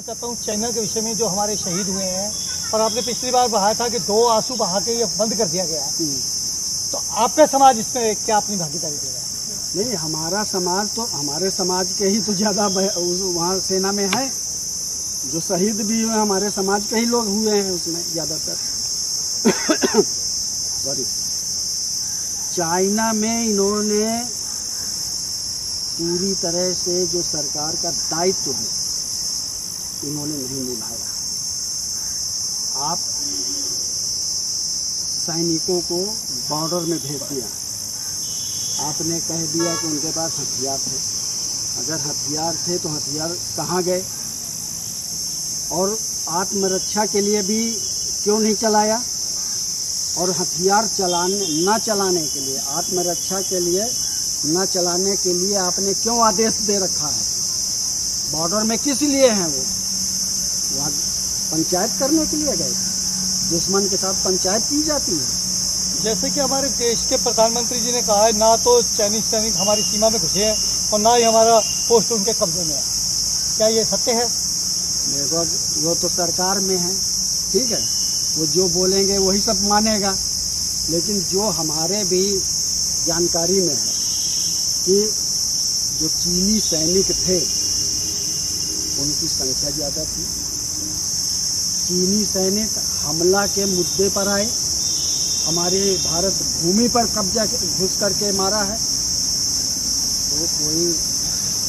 जानना चाहता हूँ चाइना के विषय में, जो हमारे शहीद हुए हैं, और आपने पिछली बार बहाया था कि 2 आंसू बहा के ये बंद कर दिया गया है, तो आपका समाज इसमें क्या अपनी भागीदारी दे रहा है? नहीं, हमारा समाज तो हमारे समाज के ही तो ज़्यादा वहाँ सेना में है, जो शहीद भी हुए हमारे समाज के ही लोग हुए हैं उसमें ज़्यादातर। सॉरी, चाइना में इन्होंने पूरी तरह से जो सरकार का दायित्व है इन्होंने नहीं निभाया। आप सैनिकों को बॉर्डर में भेज दिया, आपने कह दिया कि उनके पास हथियार थे। अगर हथियार थे तो हथियार कहाँ गए? और आत्मरक्षा के लिए भी क्यों नहीं चलाया? और हथियार न चलाने के लिए, आत्मरक्षा के लिए न चलाने के लिए आपने क्यों आदेश दे रखा है? बॉर्डर में किस लिए हैं वो? वहाँ पंचायत करने के लिए गए? दुश्मन के साथ पंचायत की जाती है। जैसे कि हमारे देश के प्रधानमंत्री जी ने कहा है, ना तो चाइनीज सैनिक हमारी सीमा में घुसे हैं और ना ही हमारा पोस्ट उनके कब्जे में है, क्या ये सत्य है? देखो, वो तो सरकार में है, ठीक है, वो जो बोलेंगे वही सब मानेगा। लेकिन जो हमारे भी जानकारी में है कि जो चीनी सैनिक थे उनकी संख्या ज़्यादा थी। चीनी सैनिक हमला के मुद्दे पर आए, हमारे भारत भूमि पर कब्जा घुस करके मारा है, तो कोई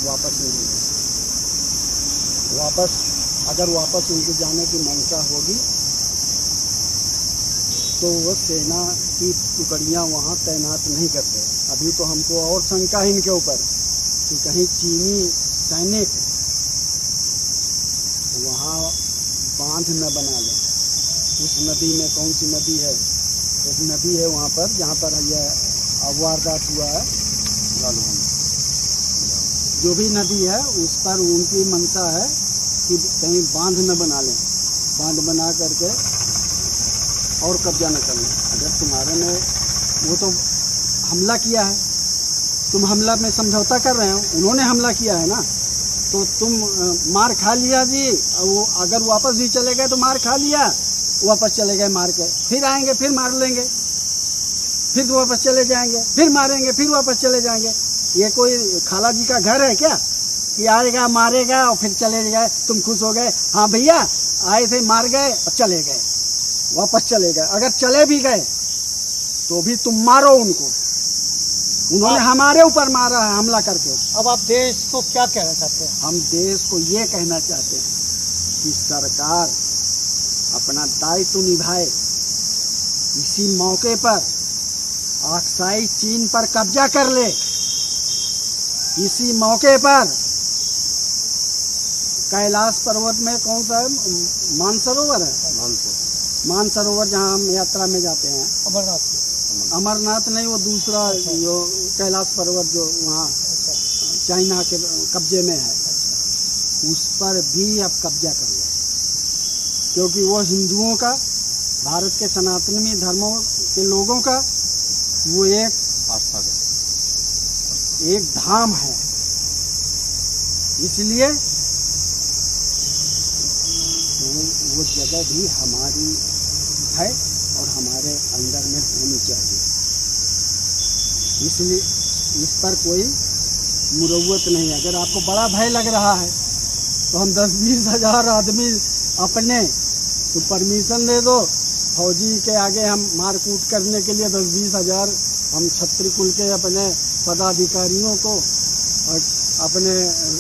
वापस नहीं है। अगर वापस उनके जाने की मंशा होगी तो वो सेना की टुकड़ियां वहाँ तैनात नहीं करते। अभी तो हमको और शंका है इनके ऊपर कि कहीं चीनी सैनिक वहाँ बांध न बना लें। उस नदी में, कौन सी नदी है, एक नदी है वहाँ पर जहाँ पर यह वारदात हुआ है, जो भी नदी है उस पर उनकी मंशा है कि कहीं बांध न बना लें, बांध बना करके और कब्जा न कर लें। अगर तुम्हारे में, वो तो हमला किया है, तुम हमला में समझौता कर रहे हो, उन्होंने हमला किया है ना, तो तुम मार खा लिया जी। वो अगर वापस भी चले गए तो मार खा लिया, वापस चले गए मार के, फिर आएंगे फिर मार लेंगे, फिर वापस चले जाएंगे, फिर मारेंगे, फिर वापस चले जाएंगे। ये कोई खाला जी का घर है क्या कि आएगा मारेगा और फिर चले गए? तुम खुश हो गए, हाँ भैया आए थे, मार गए और चले गए, वापस चले गए। अगर चले भी गए तो भी तुम मारो उनको, उन्होंने हमारे ऊपर मारा है हमला करके। अब आप देश को क्या कहना चाहते हैं? हम देश को ये कहना चाहते हैं कि सरकार अपना दायित्व निभाए। इसी मौके पर अक्साई चीन पर कब्जा कर ले, इसी मौके पर कैलाश पर्वत में कौन सा है, मानसरोवर है, मानसरोवर जहाँ हम यात्रा में जाते हैं, अमरनाथ नहीं, वो दूसरा जो कैलाश पर्वत जो वहाँ चाइना के कब्जे में है, उस पर भी अब कब्जा कर ले, क्योंकि वो हिंदुओं का, भारत के सनातनी धर्मों के लोगों का वो एक आस्था का एक धाम है। इसलिए वो जगह भी हमारी है और हमारे अंदर में होनी चाहिए। इसलिए इस पर कोई मुरव्वत नहीं है। अगर आपको बड़ा भय लग रहा है तो हम 10-20 हज़ार आदमी अपने तो परमिशन दे दो, फौजी के आगे हम मारकूट करने के लिए 10-20 हज़ार हम छत्री कुल के अपने पदाधिकारियों को और अपने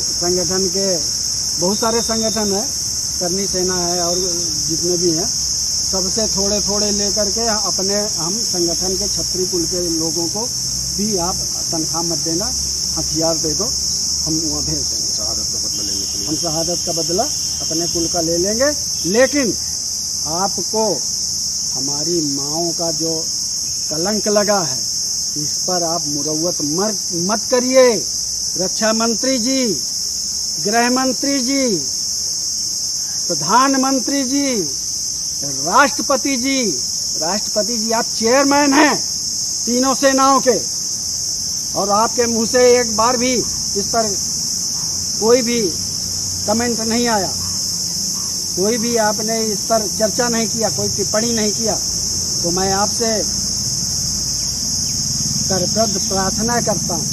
संगठन के, बहुत सारे संगठन है, करनी सेना है और जितने भी हैं, सबसे थोड़े थोड़े लेकर के अपने हम संगठन के छत्री कुल के लोगों को भी आप तनख्वाह मत देना, हथियार दे दो, हम वहाँ भेज देंगे। शहादत का बदला लेने के लिए हम शहादत का बदला अपने कुल का ले लेंगे। लेकिन आपको हमारी माओं का जो कलंक लगा है, इस पर आप मुरव्वत मत करिए। रक्षा मंत्री जी, गृह मंत्री जी, प्रधानमंत्री जी, राष्ट्रपति जी, आप चेयरमैन हैं तीनों सेनाओं के, और आपके मुंह से एक बार भी इस पर कोई भी कमेंट नहीं आया। कोई भी आपने इस पर चर्चा नहीं किया, कोई टिप्पणी नहीं किया, तो मैं आपसे करप्रद प्रार्थना करता हूँ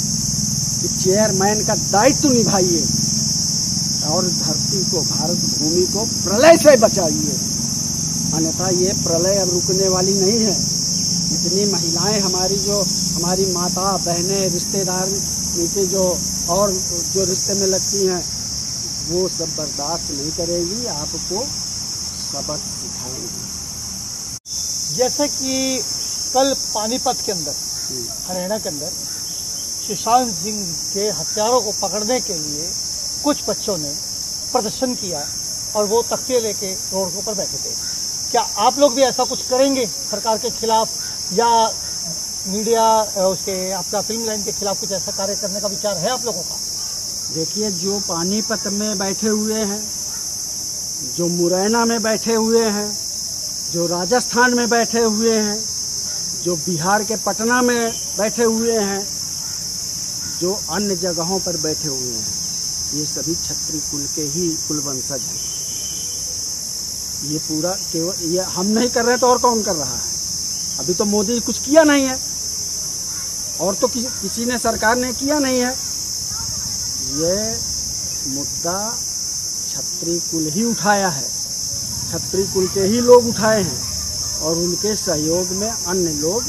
कि चेयरमैन का दायित्व निभाइए और धरती को, भारत भूमि को प्रलय से बचाइए। अन्यथा ये प्रलय अब रुकने वाली नहीं है। इतनी महिलाएं हमारी माता बहनें रिश्तेदार नीचे जो और जो रिश्ते में लगती हैं, वो सब बर्दाश्त नहीं करेगी, आपको सबक सिखाएंगी। जैसे कि कल पानीपत के अंदर, हरियाणा के अंदर सुशांत सिंह के हत्यारों को पकड़ने के लिए कुछ बच्चों ने प्रदर्शन किया और वो तख्ते लेके रोड के ऊपर बैठे थे। क्या आप लोग भी ऐसा कुछ करेंगे सरकार के खिलाफ, या मीडिया उसके आपका फिल्म लाइन के खिलाफ कुछ ऐसा कार्य करने का विचार है आप लोगों का? देखिए, जो पानीपत में बैठे हुए हैं, जो मुरैना में बैठे हुए हैं, जो राजस्थान में बैठे हुए हैं, जो बिहार के पटना में बैठे हुए हैं, जो अन्य जगहों पर बैठे हुए हैं, ये सभी क्षत्रिय कुल के ही कुलवंशज हैं। ये पूरा केवल ये हम नहीं कर रहे तो और कौन कर रहा है? अभी तो मोदी कुछ किया नहीं है, और तो किसी ने, सरकार ने किया नहीं है। ये मुद्दा क्षत्रिय कुल ही उठाया है, क्षत्रिय कुल के ही लोग उठाए हैं, और उनके सहयोग में अन्य लोग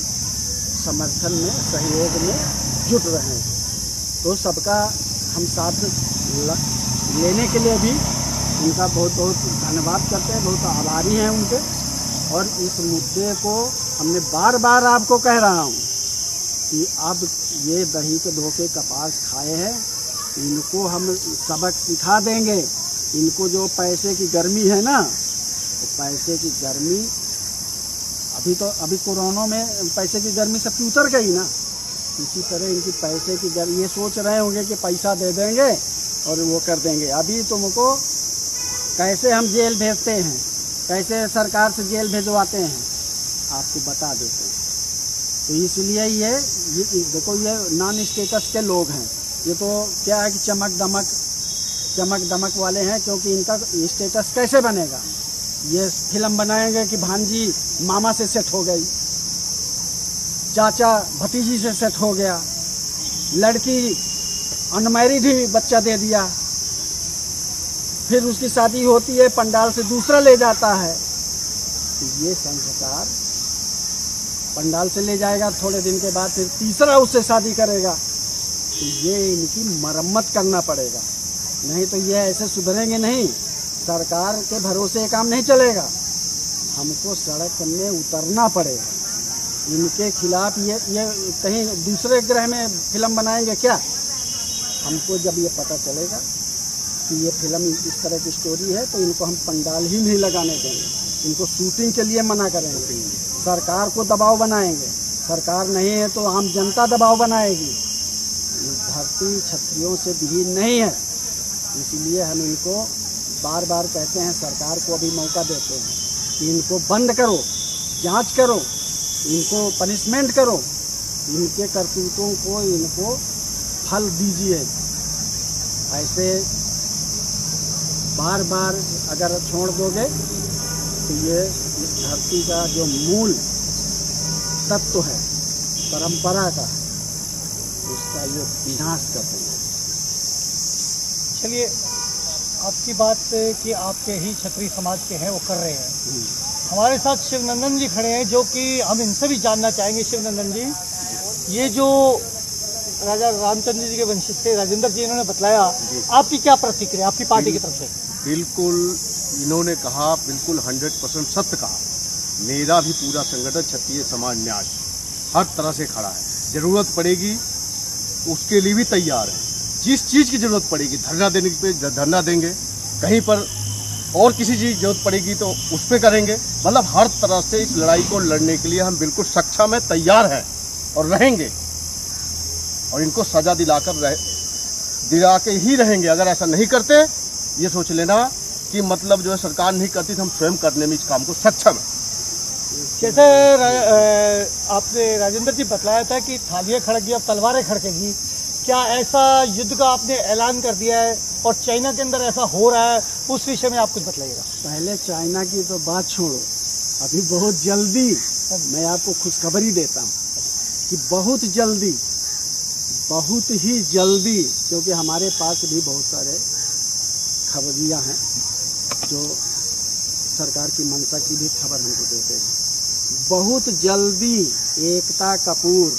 समर्थन में, सहयोग में जुट रहे हैं। तो सबका हम साथ लेने के लिए भी उनका बहुत बहुत धन्यवाद करते हैं, बहुत आभारी हैं उनके। और इस मुद्दे को हमने बार बार आपको कह रहा हूँ कि अब ये दही के धोखे कपास खाए हैं, इनको हम सबक सिखा देंगे। इनको जो पैसे की गर्मी है ना, तो पैसे की गर्मी अभी कोरोना में पैसे की गर्मी सबकी उतर गई ना, इसी तरह इनकी पैसे की गर्मी, ये सोच रहे होंगे कि पैसा दे देंगे और वो कर देंगे। अभी तुमको कैसे हम जेल भेजते हैं, कैसे सरकार से जेल भेजवाते हैं, आपको बता देते हैं। तो इसलिए ये देखो, ये नॉन स्टेटस के लोग हैं। ये तो क्या है कि चमक दमक वाले हैं, क्योंकि इनका स्टेटस कैसे बनेगा? ये फिल्म बनाएंगे कि भांजी मामा से सेट हो गई, चाचा भतीजी से सेट हो गया, लड़की अनमैरिड ही बच्चा दे दिया, फिर उसकी शादी होती है, पंडाल से दूसरा ले जाता है। तो ये संस्कार पंडाल से ले जाएगा, थोड़े दिन के बाद फिर तीसरा उससे शादी करेगा। तो ये इनकी मरम्मत करना पड़ेगा, नहीं तो ये ऐसे सुधरेंगे नहीं। सरकार के भरोसे काम नहीं चलेगा, हमको सड़क में उतरना पड़ेगा। इनके खिलाफ ये कहीं दूसरे ग्रह में फिल्म बनाएंगे क्या? हमको जब ये पता चलेगा कि ये फिल्म इस तरह की स्टोरी है, तो इनको हम पंडाल ही नहीं लगाने देंगे, इनको शूटिंग के लिए मना करेंगे, सरकार को दबाव बनाएंगे। सरकार नहीं है तो आम जनता दबाव बनाएगी। धरती क्षत्रियों से विहीन नहीं है, इसलिए हम इनको बार बार कहते हैं, सरकार को अभी मौका देते हैं कि इनको बंद करो, जांच करो, इनको पनिशमेंट करो, इनके करतूतों को इनको फल दीजिए। ऐसे बार बार अगर छोड़ दोगे तो ये इस धरती का जो मूल तत्व है परंपरा का, उसका ये विनाश कर देंगे। चलिए, आपकी बात कि आपके ही क्षत्रिय समाज के हैं वो कर रहे हैं। हमारे साथ शिवनंदन जी खड़े हैं, जो कि हम इनसे भी जानना चाहेंगे। शिवनंदन जी, ये जो राजा रामचंद्र जी के वंशज थे राजेंद्र जी, इन्होंने बतलाया, आपकी क्या प्रतिक्रिया आपकी पार्टी की तरफ से? बिल्कुल, इन्होंने कहा बिल्कुल 100% सत्य कहा। मेरा भी पूरा संगठन क्षत्रिय समाज न्यास हर तरह से खड़ा है, जरूरत पड़ेगी उसके लिए भी तैयार है। जिस चीज़ की जरूरत पड़ेगी धरना देने पे धरना देंगे, कहीं पर और किसी चीज़ की जरूरत पड़ेगी तो उस पर करेंगे। मतलब हर तरह से इस लड़ाई को लड़ने के लिए हम बिल्कुल सक्षम है, तैयार हैं और रहेंगे, और इनको सजा दिला के ही रहेंगे। अगर ऐसा नहीं करते, ये सोच लेना कि मतलब जो है सरकार नहीं करती तो हम स्वयं करने में इस काम को सक्षम है। जैसे आपने राजेंद्र जी बतलाया था कि थालियाँ खड़केगी अब तलवारें खड़केगी, क्या ऐसा युद्ध का आपने ऐलान कर दिया है और चाइना के अंदर ऐसा हो रहा है, उस विषय में आप कुछ बताइएगा। पहले चाइना की तो बात छोड़ो, अभी बहुत जल्दी मैं आपको खुशखबरी देता हूँ कि बहुत ही जल्दी, क्योंकि हमारे पास भी बहुत सारे खबरियाँ हैं जो सरकार की मंशा की भी खबर हमको देते हैं। बहुत जल्दी एकता कपूर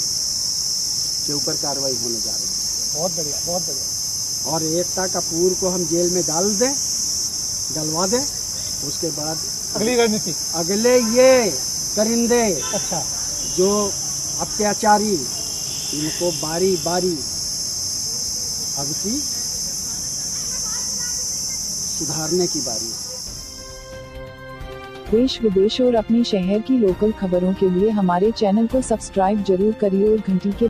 के ऊपर कार्रवाई होने जा रही है। बहुत बढ़िया, बहुत बढ़िया। और एकता कपूर को हम जेल में डलवा दें, उसके बाद अगली रणनीति, अगले ये करिंदे अच्छा, जो अत्याचारी, इनको बारी बारी अब की सुधारने की बारी है। देश विदेश और अपने शहर की लोकल खबरों के लिए हमारे चैनल को सब्सक्राइब जरूर करिए और घंटी के